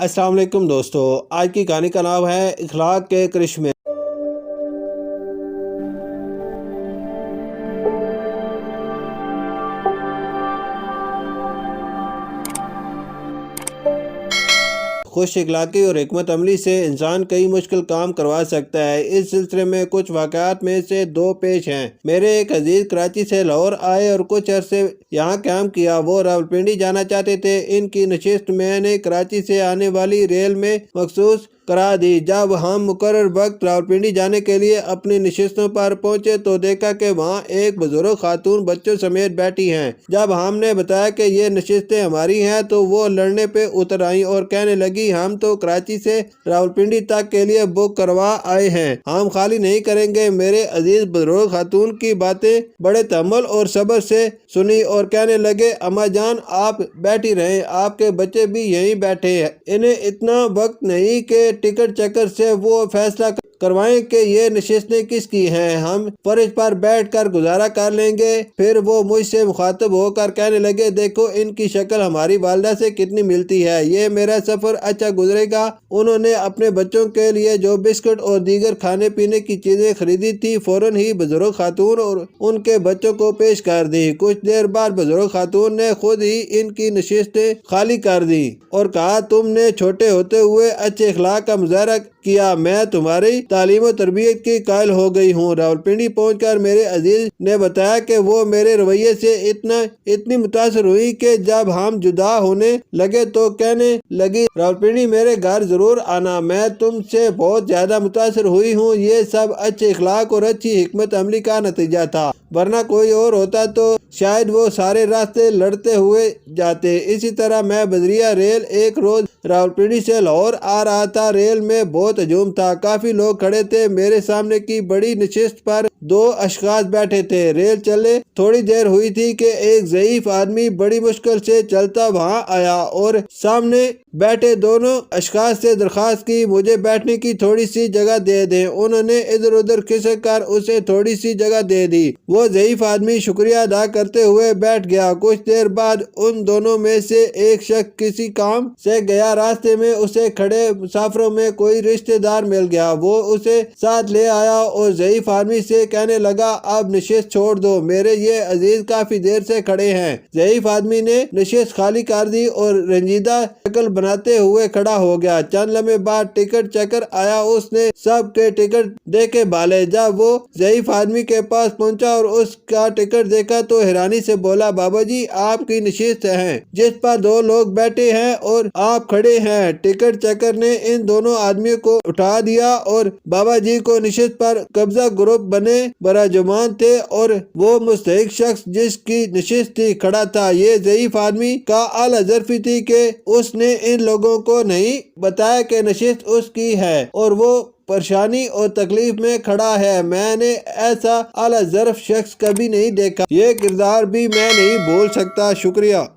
अस्सलाम वालेकुम दोस्तों, आज की कहानी का नाम है इखलाक के करिश्मे। खुश इखलाकी और हिकमत अमली से इंसान कई मुश्किल काम करवा सकता है। इस सिलसिले में कुछ वाक़यात में से दो पेश हैं। मेरे एक अजीज कराची से लाहौर आए और कुछ अरसे यहाँ क़याम किया। वो रावलपिंडी जाना चाहते थे। इनकी नशिस्त मैंने कराची से आने वाली रेल में मखसूस करा दी। जब हम मुकर्रर वक्त रावलपिंडी जाने के लिए अपनी नशिस्तों पर पहुंचे तो देखा कि वहाँ एक बुजुर्ग खातून बच्चों समेत बैठी हैं। जब हमने बताया कि ये नशिस्तें हमारी हैं तो वो लड़ने पे उतर आई और कहने लगी, हम तो कराची से रावलपिंडी तक के लिए बुक करवा आए हैं, हम खाली नहीं करेंगे। मेरे अजीज बुजुर्ग खातून की बातें बड़े तहम्मुल और सब्र से सुनी और कहने लगे, अम्मा जान आप बैठी रहें, आपके बच्चे भी यहीं बैठे हैं। इन्हें इतना वक्त नहीं कि टिकट चक्कर से वो फैसला करवाएं कि ये नशिस्तें किसकी हैं, हम फर्श पर बैठकर गुजारा कर लेंगे। फिर वो मुझसे मुखातब होकर कहने लगे, देखो इनकी शक्ल हमारी वालिदा से कितनी मिलती है, ये मेरा सफ़र अच्छा गुजरेगा। उन्होंने अपने बच्चों के लिए जो बिस्कुट और दीगर खाने पीने की चीज़ें खरीदी थी फौरन ही बुजुर्ग खातून और उनके बच्चों को पेश कर दी। कुछ देर बाद बुजुर्ग खातून ने खुद ही इनकी नशिस्तें खाली कर दी और कहा, तुमने छोटे होते हुए अच्छे इखलाक का मुजाहरा किया, मैं तुम्हारी तालीम और तरबियत की कायल हो गई हूँ। रावलपिंडी पहुंचकर मेरे अजीज ने बताया कि वो मेरे रवैये से इतनी मुतासर हुई कि जब हम जुदा होने लगे तो कहने लगी, रावलपिंडी मेरे घर जरूर आना, मैं तुमसे बहुत ज्यादा मुतासर हुई हूँ। ये सब अच्छे इखलाक और अच्छी हिकमत अमली का नतीजा था, वरना कोई और होता तो शायद वो सारे रास्ते लड़ते हुए जाते। इसी तरह मैं बदरिया रेल एक रोज रावलपिंडी से लाहौर आ रहा था। रेल में बहुत हजूम था, काफी लोग खड़े थे। मेरे सामने की बड़ी नशिस्त पर दो अशखास बैठे थे। रेल चले थोड़ी देर हुई थी कि एक ज़ईफ आदमी बड़ी मुश्किल से चलता वहां आया और सामने बैठे दोनों अशखास से दरख्वास्त की, मुझे बैठने की थोड़ी सी जगह दे दें। उन्होंने इधर उधर खिसक कर उसे थोड़ी सी जगह दे दी। वो ज़ईफ आदमी शुक्रिया अदा करते हुए बैठ गया। कुछ देर बाद उन दोनों में से एक शख्स किसी काम से गया, रास्ते में उसे खड़े मुसाफिरों में कोई रिश्तेदार मिल गया। वो उसे साथ ले आया और ज़ईफ आदमी से कहने लगा, अब नशिस्त छोड़ दो, मेरे ये अजीज काफी देर से खड़े हैं। ज़ईफ आदमी ने नशिस्त खाली कर दी और रंजीदा शक्ल बनाते हुए खड़ा हो गया। चंद लम्हे बाद टिकट चेकर आया, उसने सब के टिकट देके भाले। जब वो ज़ईफ आदमी के पास पहुंचा और उसका टिकट देखा तो हैरानी से बोला, बाबा जी आपकी नशिस्त है जिस पर दो लोग बैठे हैं और आप खड़े हैं। टिकट चेकर ने इन दोनों आदमियों को उठा दिया और बाबा जी को नशिस्त पर कब्जा ग्रुप बने बराजुमान थे और वो मुस्तहिक शख्स जिसकी नशिस्त थी खड़ा था। ये ज़ईफ आदमी का आला ज़र्फी थी कि उसने इन लोगों को नहीं बताया कि नशिस्त उसकी है और वो परेशानी और तकलीफ में खड़ा है। मैंने ऐसा आला ज़र्फ शख्स कभी नहीं देखा, ये किरदार भी मैं नहीं भूल सकता। शुक्रिया।